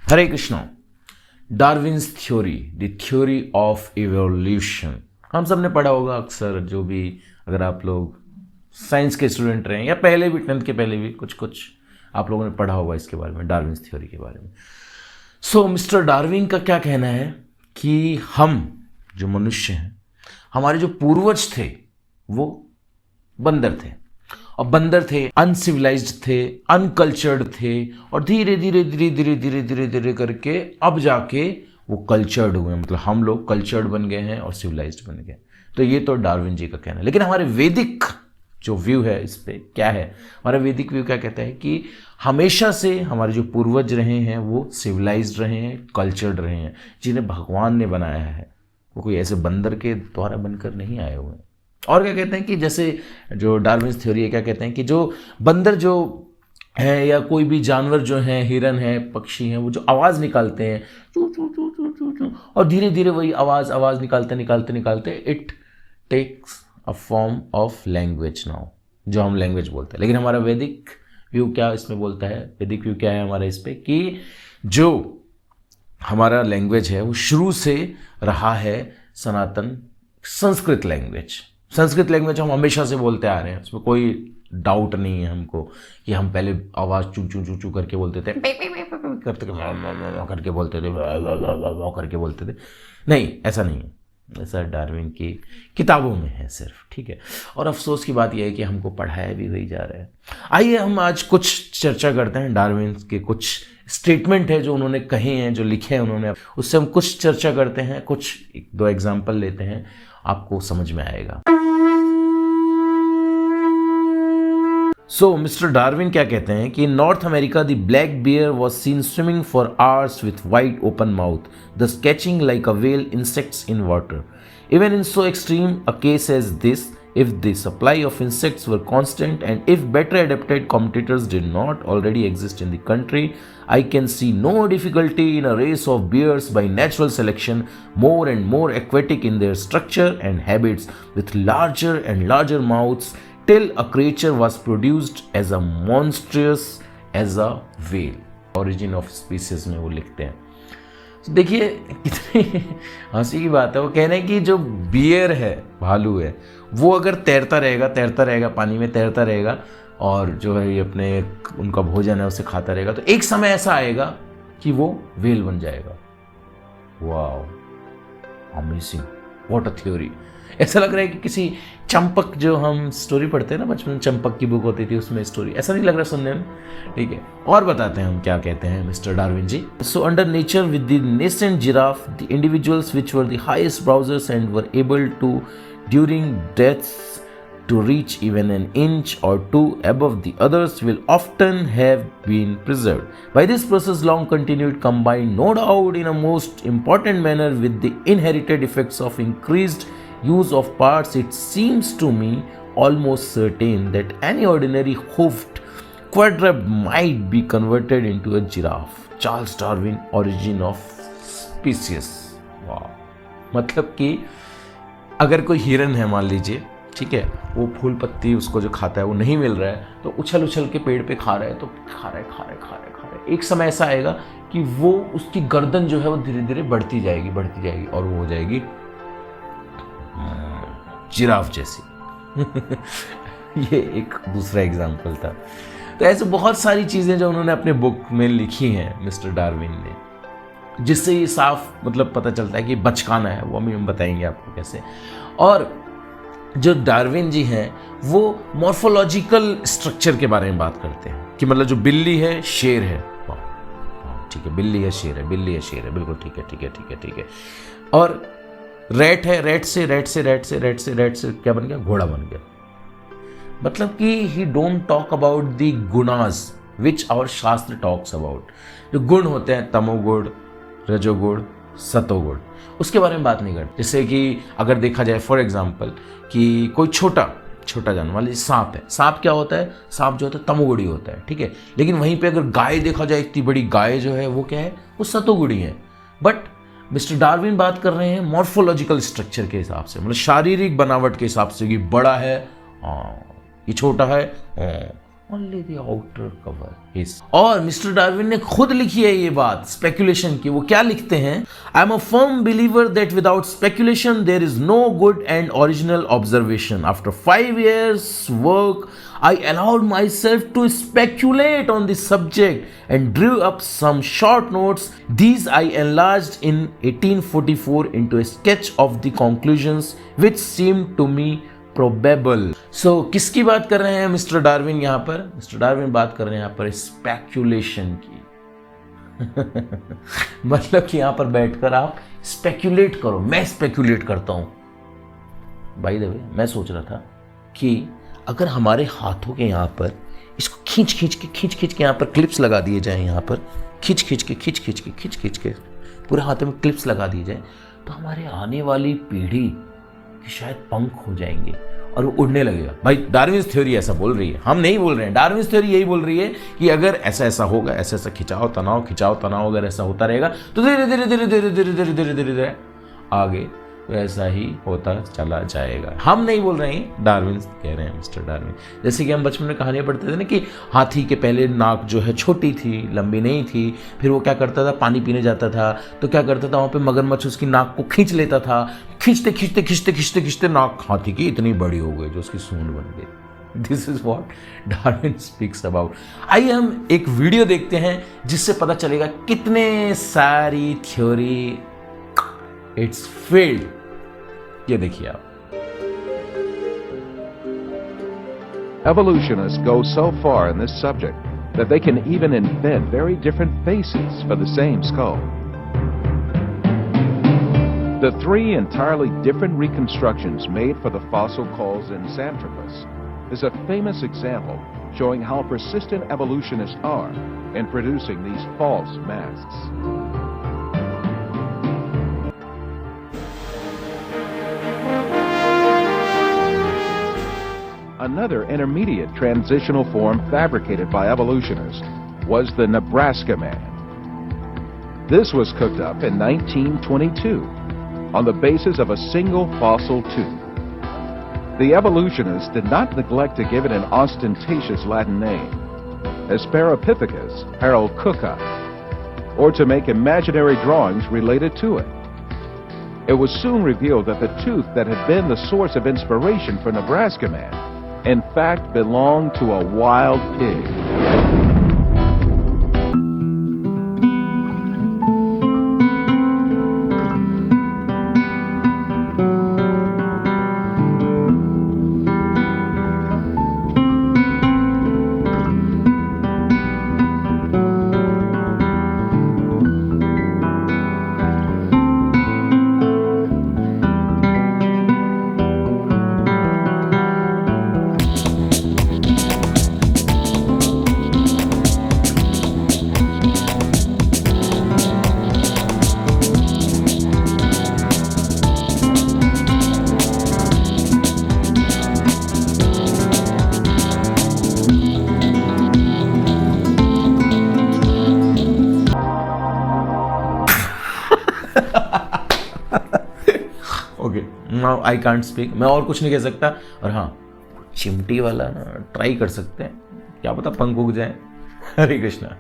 Hare Krishna. Darwin's theory, the theory of evolution, हम सब ने पढ़ा होगा अक्सर। जो भी अगर आप लोग साइंस के स्टूडेंट रहे या पहले भी 10th के पहले भी कुछ आप लोगों ने पढ़ा होगा इसके बारे में, डार्विन्स थ्योरी के बारे में। सो मिस्टर डार्विन का क्या कहना है कि हम जो मनुष्य हैं, हमारे जो पूर्वज थे वो बंदर थे, और बंदर थे, अनसिविलाइज्ड थे, अनकल्चर्ड थे, और धीरे धीरे धीरे धीरे धीरे धीरे धीरे करके अब जाके वो कल्चर्ड हुए, मतलब हम लोग कल्चर्ड बन गए हैं और सिविलाइज्ड बन गए। तो ये तो डार्विन जी का कहना है। लेकिन हमारे वैदिक जो व्यू है इस पे क्या है, हमारा वैदिक व्यू क्या कहता है कि हमेशा से हमारे जो पूर्वज रहे हैं वो सिविलाइज्ड रहे हैं, कल्चर्ड रहे हैं। जिन्हें भगवान ने बनाया है वो कोई ऐसे बंदर के द्वारा बनकर नहीं आए हुए हैं। और क्या कहते हैं कि जैसे जो डार्विन्स थ्योरी है, क्या कहते हैं कि जो बंदर जो है या कोई भी जानवर जो है, हिरन है, पक्षी हैं, वो जो आवाज़ निकालते हैं चू चू चू चू चू चू, और धीरे धीरे वही आवाज़ निकालते निकालते निकालते it takes a form of language now, जो हम लैंग्वेज बोलते हैं। लेकिन हमारा वैदिक व्यू क्या इसमें बोलता है, वैदिक व्यू क्या है हमारा इस पे कि जो हमारा लैंग्वेज है वो शुरू से रहा है सनातन संस्कृत लैंग्वेज। संस्कृत लैंग्वेज हम हमेशा से बोलते आ रहे हैं, उसमें कोई डाउट नहीं है हमको कि हम पहले आवाज़ चू चू चू चू करके बोलते थे, करते करके बोलते थे, करके बोलते थे। नहीं, ऐसा नहीं है, ऐसा डार्विन की किताबों में है सिर्फ, ठीक है। और अफसोस की बात यह है कि हमको पढ़ाया भी वही जा रहा है। आइए हम आज कुछ चर्चा करते हैं, डार्विन के कुछ स्टेटमेंट है जो उन्होंने कहे हैं, जो लिखे हैं उन्होंने, उससे हम कुछ चर्चा करते हैं, कुछ 1-2 एग्जाम्पल लेते हैं, आपको समझ में आएगा। सो मिस्टर डार्विन क्या कहते हैं कि north America the black bear was seen swimming for hours with wide open mouth, thus catching like a whale insects in water. Even in so extreme a case as this, if the supply of insects were constant and if better adapted competitors did not already exist in the country, I can see no difficulty in a race of bears by natural selection, more and more aquatic in their structure and habits, with larger and larger mouths, till a creature was produced as a monstrous as a whale. Origin of species में वो लिखते हैं। देखिए कितनी हंसी की बात है। वो कह रहे हैं कि जो बियर है, भालू है, वो अगर तैरता रहेगा पानी में, तैरता रहेगा और जो है ये अपने उनका भोजन है उसे खाता रहेगा, तो एक समय ऐसा आएगा कि वो व्हेल बन जाएगा। Wow, amazing, what a theory. ऐसा लग रहा है कि किसी चंपक, जो हम स्टोरी पढ़ते हैं ना बचपन में, चंपक की बुक होती थी उसमें स्टोरी, ऐसा नहीं लग रहा सुनने में, ठीक है। और बताते हैं हम क्या कहते हैं mister Darwin ji. So under nature with the nascent giraffe, the individuals which were the highest browsers and were able to during deaths to reach even an inch or two above the others will often have been preserved. By this process long continued, combined no doubt in a most important manner with the inherited effects of increased use of parts, it seems to me almost certain that any ordinary hoofed quadruped might be converted into a giraffe. Charles Darwin, Origin of Species. वाह, मतलब कि अगर कोई हिरन है मान लीजिए, ठीक है, वो फूल पत्ती उसको जो खाता है वो नहीं मिल रहा है, तो उछल उछल के पेड़ पे खा रहा है, तो खा रहा है। एक समय ऐसा आएगा कि वो उसकी गर्दन जो है वो धीरे धीरे बढ़ती जाएगी और वो हो जाएगी जिराफ जैसी। ये एक दूसरा एग्जाम्पल था। तो ऐसे बहुत सारी चीज़ें जो उन्होंने अपने बुक में लिखी हैं मिस्टर डार्विन ने, जिससे ये साफ मतलब पता चलता है कि बचकाना है, वो हम बताएंगे आपको कैसे। और जो डार्विन जी हैं वो मॉर्फोलॉजिकल स्ट्रक्चर के बारे में बात करते हैं कि मतलब जो बिल्ली है शेर है, ठीक है, बिल्ली है शेर है, बिल्कुल ठीक है। और रैट है, रैट से क्या बन गया, घोड़ा बन गया। मतलब कि he don't talk about the गुणास विच आवर शास्त्र टॉक्स अबाउट। जो गुण होते हैं, तमोगुण, रजोगुण, सतोगुण, उसके बारे में बात नहीं करते। जैसे कि अगर देखा जाए फॉर एग्जाम्पल कि कोई छोटा जानवर, मान लीजिए सांप है। सांप क्या होता है, सांप जो होता है तमोगुणी होता है, ठीक है। लेकिन वहीं पे अगर गाय देखा जाए, इतनी बड़ी गाय जो है वो क्या है, वो सतोगुणी है। बट मिस्टर डार्विन बात कर रहे हैं मॉर्फोलॉजिकल स्ट्रक्चर के हिसाब से, मतलब शारीरिक बनावट के हिसाब से कि बड़ा है, ये छोटा है, only the outer cover is. और मिस्टर डार्विन ने खुद लिखी है ये बात स्पेकुलेशन की। वो क्या लिखते हैं, I am a firm believer that without speculation there is no good and original observation. After 5 years work I allowed myself to speculate on the subject and drew up some short notes. These I enlarged in 1844 into a sketch of the conclusions which seemed to me probable. So किसकी बात कर रहे हैं mister Darwin यहाँ पर? Mister Darwin बात कर रहे हैं यहाँ पर स्पेक्यूलेशन की। मतलब कि यहाँ पर बैठकर आप स्पेक्यूलेट करो। मैं स्पेक्यूलेट करता हूँ। बाय द वे मैं सोच रहा था कि अगर हमारे हाथों के यहाँ पर इसको खींच खींच के यहाँ पर क्लिप्स लगा दिए जाए, यहाँ पर खींच के पूरे हाथों में क्लिप्स लगा दिए जाए, तो हमारे आने वाली पीढ़ी के शायद पंख हो जाएंगे और वो उड़ने लगेगा। भाई डार्विन्स थ्योरी ऐसा बोल रही है, हम नहीं बोल रहे हैं। डार्विन्स थ्योरी यही बोल रही है कि अगर ऐसा ऐसा होगा, ऐसा ऐसा खिंचाव तनाव अगर ऐसा होता रहेगा तो धीरे धीरे आगे वैसा ही होता चला जाएगा। हम नहीं बोल रहे हैं, डार्विन कह रहे हैं, मिस्टर डार्विन। जैसे कि हम बचपन में कहानियां पढ़ते थे ना कि हाथी के पहले नाक जो है छोटी थी, लंबी नहीं थी, फिर वो क्या करता था, पानी पीने जाता था तो क्या करता था, वहाँ पे मगरमच्छ उसकी नाक को खींच लेता था। खींचते नाक हाथी की इतनी बड़ी हो गई जो उसकी सूंड बन गई। This is what Darwin speaks about. आइए हम एक वीडियो देखते हैं जिससे पता चलेगा कितने सारी थ्योरी इट्स फेल्ड। ये देखिए आप। Evolutionists go so far in this subject that they can even invent very different faces for the same skull. The 3 entirely different reconstructions made for the fossil calls in Xanthropus is a famous example showing how persistent evolutionists are in producing these false masks. Another intermediate transitional form fabricated by evolutionists was the Nebraska man. This was cooked up in 1922 on the basis of a single fossil tooth. The evolutionists did not neglect to give it an ostentatious Latin name, Asparapithecus haroldcooka, or to make imaginary drawings related to it. It was soon revealed that the tooth that had been the source of inspiration for Nebraska man in fact belonged to a wild pig. Okay, now I can't speak. मैं और कुछ नहीं कह सकता। और हाँ, चिमटी वाला ना ट्राई कर सकते हैं, क्या पता पंख उग जाए। हरे कृष्णा।